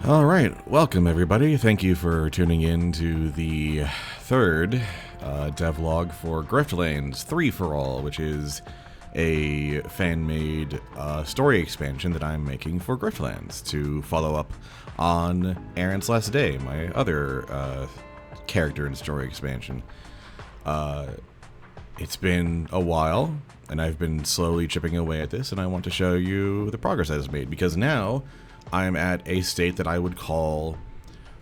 Alright, welcome everybody. Thank you for tuning in to the third devlog for Griftlands 3 for All, which is a fan-made story expansion that I'm making for Griftlands to follow up on Aaron's Last Day, my other character and story expansion. It's been a while, and I've been slowly chipping away at this, and I want to show you the progress that it's made, because now I'm at a state that I would call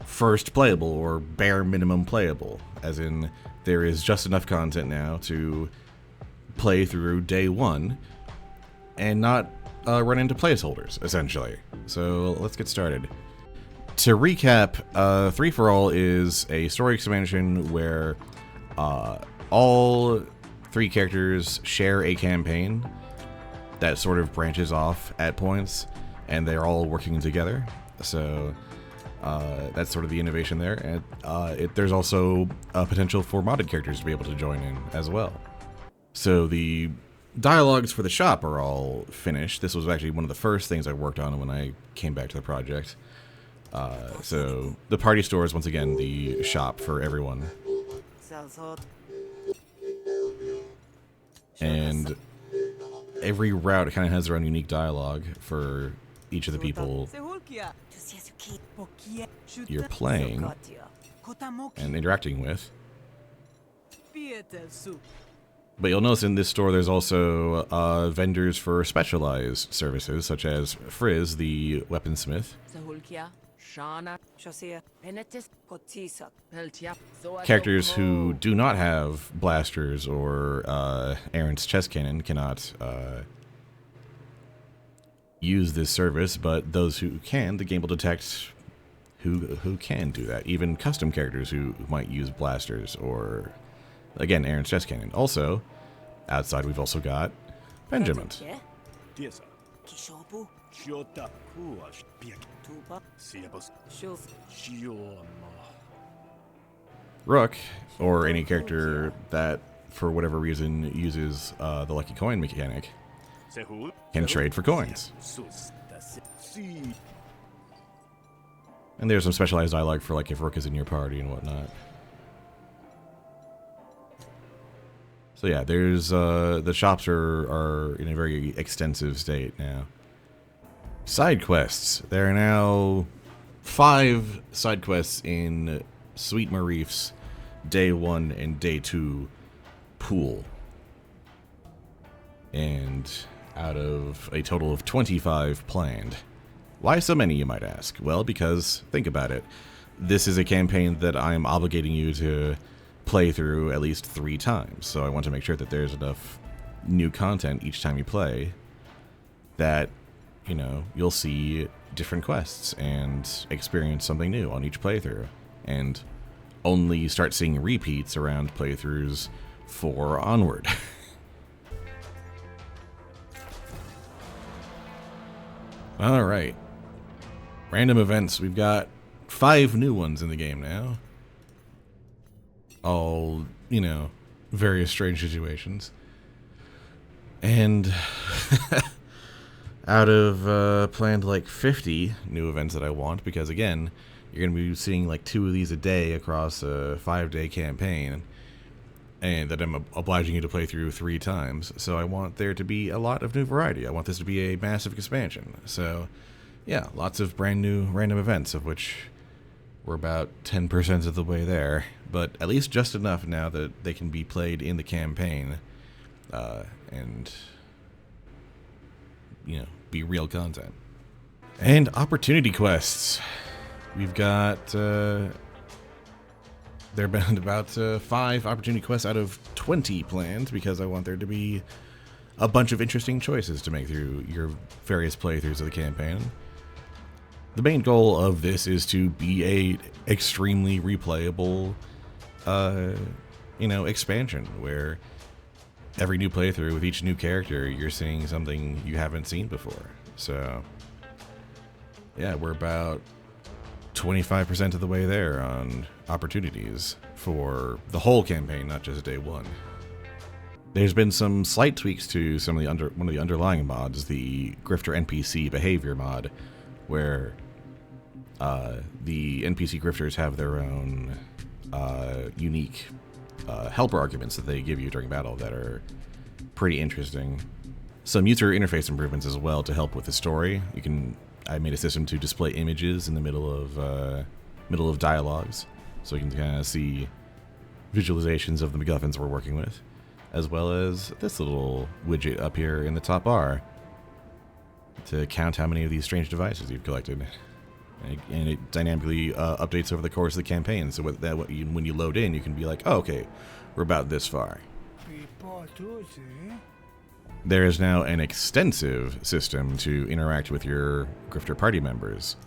first playable, or bare minimum playable, as in there is just enough content now to play through day one and not run into placeholders, essentially. So let's get started. To recap, 3 for All is a story expansion where all 3 characters share a campaign that sort of branches off at points, and they're all working together. So that's sort of the innovation there. And there's also a potential for modded characters to be able to join in as well. So the dialogues for the shop are all finished. This was actually one of the first things I worked on when I came back to the project. So the party store is once again the shop for everyone. And every route kind of has their own unique dialogue for each of the people you're playing and interacting with. But you'll notice in this store there's also vendors for specialized services, such as Frizz, the weaponsmith. Characters who do not have blasters or Aaron's chest cannon cannot use this service, but those who can, the game will detect who can do that. Even custom characters who might use blasters or, again, Aaron's chest cannon. Also, outside we've also got Benjamin. Rook, or any character that, for whatever reason, uses the lucky coin mechanic, can trade for coins. And there's some specialized dialogue for, like, if Rook is in your party and whatnot. So yeah, there's the shops are in a very extensive state now. Side quests. There are now 5 side quests in Sweet Marif's Day 1 and Day 2 pool. And out of a total of 25 planned. Why so many, you might ask? Well, because, think about it. This is a campaign that I'm obligating you to play through at least 3 times. So I want to make sure that there's enough new content each time you play that, you know, you'll see different quests and experience something new on each playthrough. And only start seeing repeats around playthroughs 4 onward. Alright. Random events. We've got 5 new ones in the game now. All, you know, various strange situations. And out of planned like 50 new events that I want, because again, you're going to be seeing like 2 of these a day across a 5-day campaign, and that I'm obliging you to play through 3 times. So I want there to be a lot of new variety. I want this to be a massive expansion. So yeah, lots of brand new random events, of which we're about 10% of the way there, but at least just enough now that they can be played in the campaign and, you know, be real content. And opportunity quests. We've got, there have been about 5 opportunity quests out of 20 planned, because I want there to be a bunch of interesting choices to make through your various playthroughs of the campaign. The main goal of this is to be a extremely replayable, you know, expansion, where every new playthrough with each new character, you're seeing something you haven't seen before. So yeah, we're about 25% of the way there on opportunities for the whole campaign, not just day 1. There's been some slight tweaks to some of the one of the underlying mods, the grifter NPC behavior mod, where The NPC grifters have their own unique helper arguments that they give you during battle that are pretty interesting. Some user interface improvements as well to help with the story. I made a system to display images in the middle of dialogues, so you can kind of see visualizations of the MacGuffins we're working with, as well as this little widget up here in the top bar to count how many of these strange devices you've collected. And it dynamically updates over the course of the campaign, so when you load in, you can be like, oh, okay, we're about this far. There is now an extensive system to interact with your grifter party members,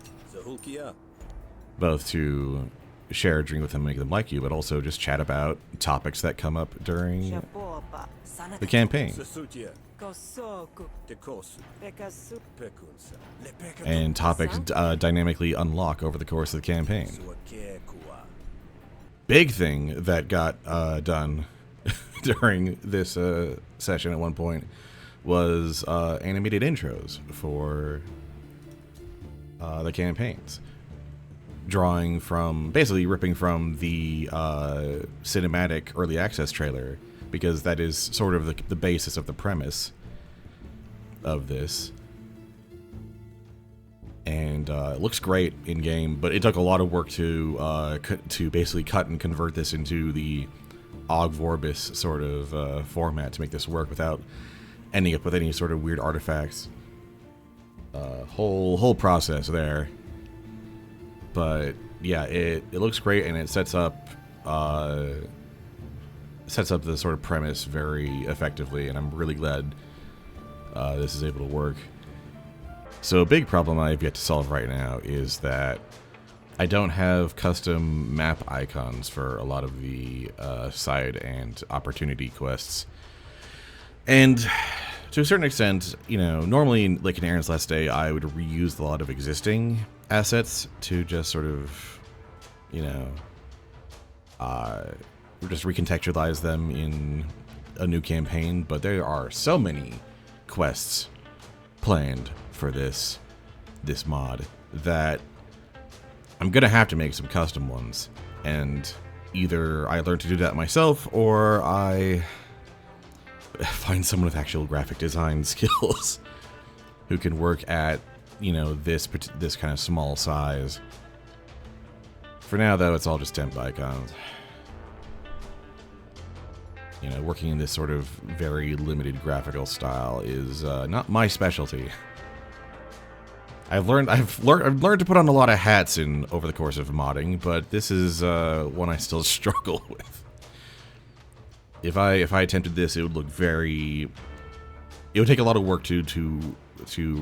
both to share a drink with them, make them like you, but also just chat about topics that come up during the campaign. And topics dynamically unlock over the course of the campaign. Big thing that got done during this session at one point was animated intros for the campaigns. Basically ripping from the cinematic early access trailer, because that is sort of the basis of the premise of this. And it looks great in game, but it took a lot of work to basically cut and convert this into the Og Vorbis sort of format to make this work without ending up with any sort of weird artifacts. Whole process there. But yeah, it looks great, and it sets up the sort of premise very effectively, and I'm really glad this is able to work. So a big problem I've yet to solve right now is that I don't have custom map icons for a lot of the side and opportunity quests. And to a certain extent, normally like in Aaron's Last Day, I would reuse a lot of existing assets to just sort of, just recontextualize them in a new campaign, but there are so many quests planned for this mod that I'm gonna have to make some custom ones, and either I learn to do that myself or I find someone with actual graphic design skills who can work at this kind of small size. For now though, it's all just temp icons. Working in this sort of very limited graphical style is not my specialty. I've learned to put on a lot of hats over the course of modding, but this is one I still struggle with. If I attempted this, it would look very. It would take a lot of work to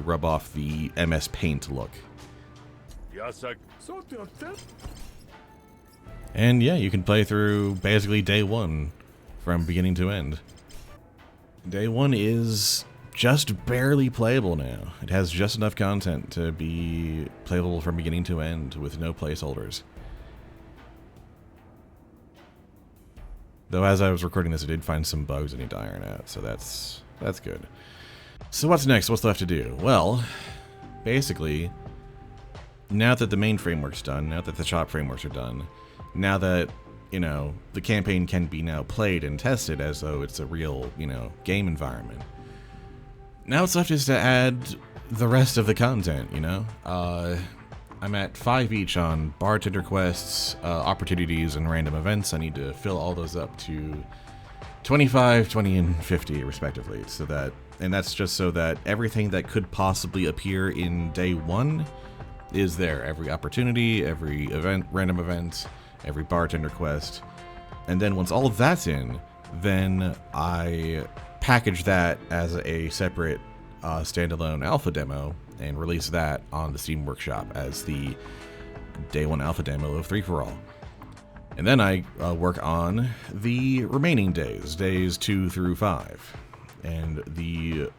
rub off the MS Paint look. And yeah, you can play through basically day one from beginning to end. Day one is just barely playable now. It has just enough content to be playable from beginning to end with no placeholders. Though as I was recording this, I did find some bugs I need to iron out, so that's good. So what's next? What's left to do? Well, basically, now that the main framework's done, now that the shop frameworks are done, now that, the campaign can be now played and tested as though it's a real, game environment. Now what's left is to add the rest of the content, I'm at 5 each on bartender quests, opportunities, and random events. I need to fill all those up to 25, 20, and 50 respectively, and that's just so that everything that could possibly appear in day one is there. Every opportunity, every event, random event, every bartender quest. And then once all of that's in, then I package that as a separate standalone alpha demo and release that on the Steam Workshop as the day one alpha demo of 3-for-All. And then I work on the remaining days 2 through 5, and the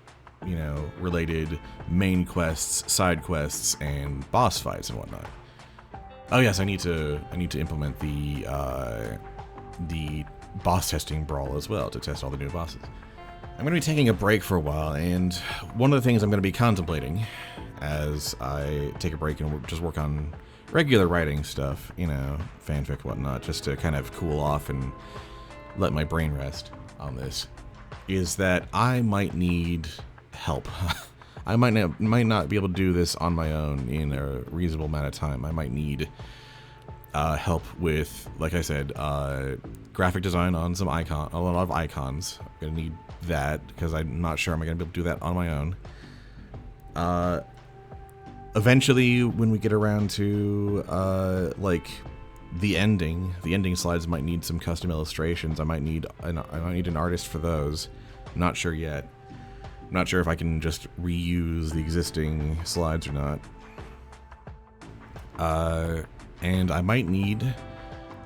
related main quests, side quests, and boss fights and whatnot. Oh yes, I need to implement the boss testing brawl as well to test all the new bosses. I'm going to be taking a break for a while, and one of the things I'm going to be contemplating as I take a break and just work on regular writing stuff, you know, fanfic, whatnot, just to kind of cool off and let my brain rest on this, is that I might need help. I might not be able to do this on my own in a reasonable amount of time. I might need help with, like I said, graphic design on a lot of icons. I'm gonna need that because I'm not sure I'm gonna be able to do that on my own. Eventually, when we get around to like the ending slides might need some custom illustrations. I might need an artist for those. I'm not sure yet. I'm not sure if I can just reuse the existing slides or not. And I might need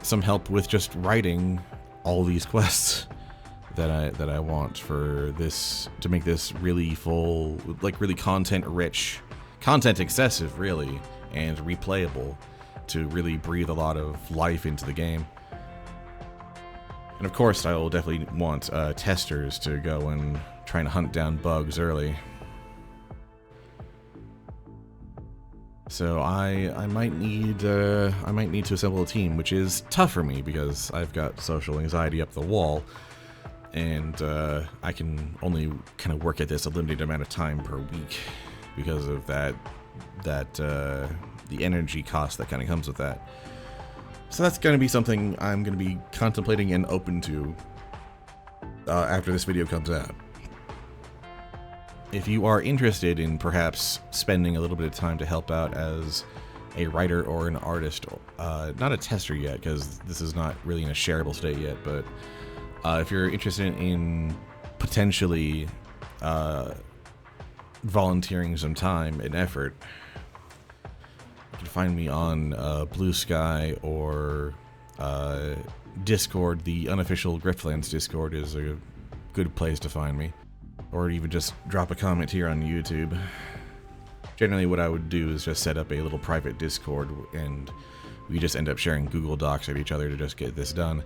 some help with just writing all these quests that I want for this, to make this really full, like really content rich, content excessive really, and replayable, to really breathe a lot of life into the game. And of course I will definitely want testers to go and try and hunt down bugs early. So I might need to assemble a team, which is tough for me because I've got social anxiety up the wall, and I can only kind of work at this a limited amount of time per week because of the energy cost that kind of comes with that. So that's going to be something I'm going to be contemplating and open to after this video comes out. If you are interested in perhaps spending a little bit of time to help out as a writer or an artist, not a tester yet, because this is not really in a shareable state yet, but if you're interested in potentially volunteering some time and effort, you can find me on Blue Sky or Discord. The unofficial Griftlands Discord is a good place to find me. Or even just drop a comment here on YouTube. Generally what I would do is just set up a little private Discord, and we just end up sharing Google Docs at each other to just get this done.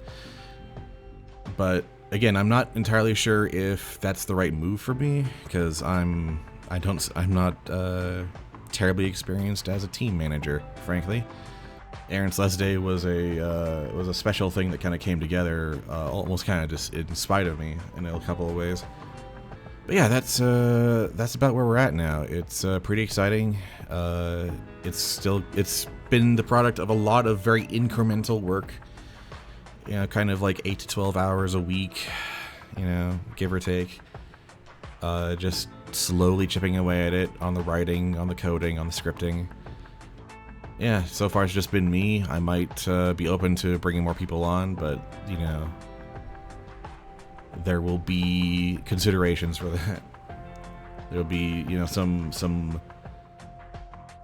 But again, I'm not entirely sure if that's the right move for me, because I'm not terribly experienced as a team manager, frankly. Aaron's Last Day was a special thing that kind of came together almost kind of just in spite of me in a couple of ways. But yeah, that's about where we're at now. It's pretty exciting. It's been the product of a lot of very incremental work. You know, kind of like 8 to 12 hours a week, you know, give or take. Just slowly chipping away at it, on the writing, on the coding, on the scripting. Yeah, so far it's just been me. I might be open to bringing more people on, but, you know, there will be considerations for that. There'll be, you know, some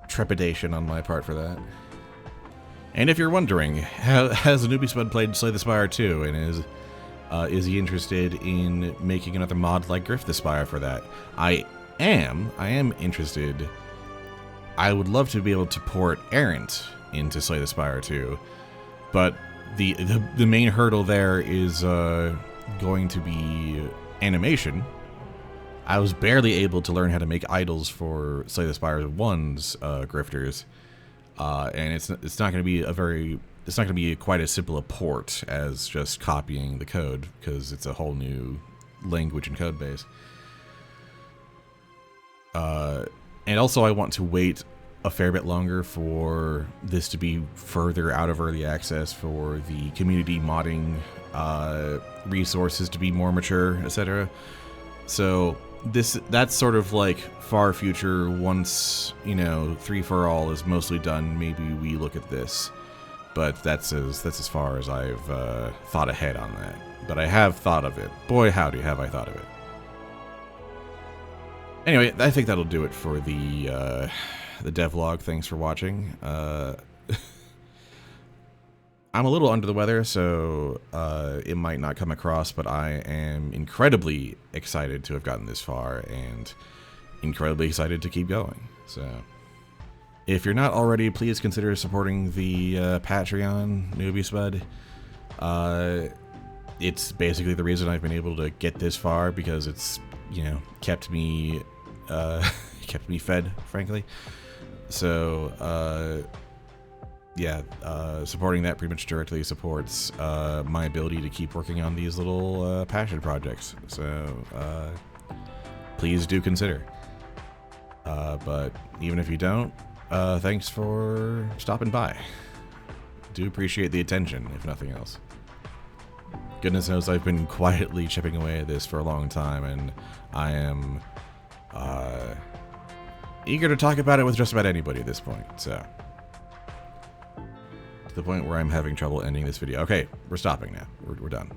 trepidation on my part for that. And if you're wondering, has Spud played Slay the Spire 2, and is he interested in making another mod like Grift the Spire for that? I am interested. I would love to be able to port Errant into Slay the Spire 2, but the main hurdle there is going to be animation. I was barely able to learn how to make idols for Slay the Spire 1's grifters, and it's not going to be quite as simple a port as just copying the code, because it's a whole new language and code base. And also I want to wait a fair bit longer for this to be further out of early access, for the community modding resources to be more mature, etc. So that's sort of like far future. Once, you know, 3 for All is mostly done, maybe we look at this. But that's as far as I've thought ahead on that. But I have thought of it. Boy, howdy, have I thought of it. Anyway, I think that'll do it for the devlog. Thanks for watching. I'm a little under the weather, so it might not come across, but I am incredibly excited to have gotten this far, and incredibly excited to keep going. So, if you're not already, please consider supporting the Patreon, Spud. It's basically the reason I've been able to get this far, because it's, you know, kept me fed, frankly. So, yeah, supporting that pretty much directly supports my ability to keep working on these little passion projects. So please do consider. But even if you don't, thanks for stopping by. Do appreciate the attention, if nothing else. Goodness knows I've been quietly chipping away at this for a long time, and I am eager to talk about it with just about anybody at this point, so. To the point where I'm having trouble ending this video. Okay, we're stopping now. We're done.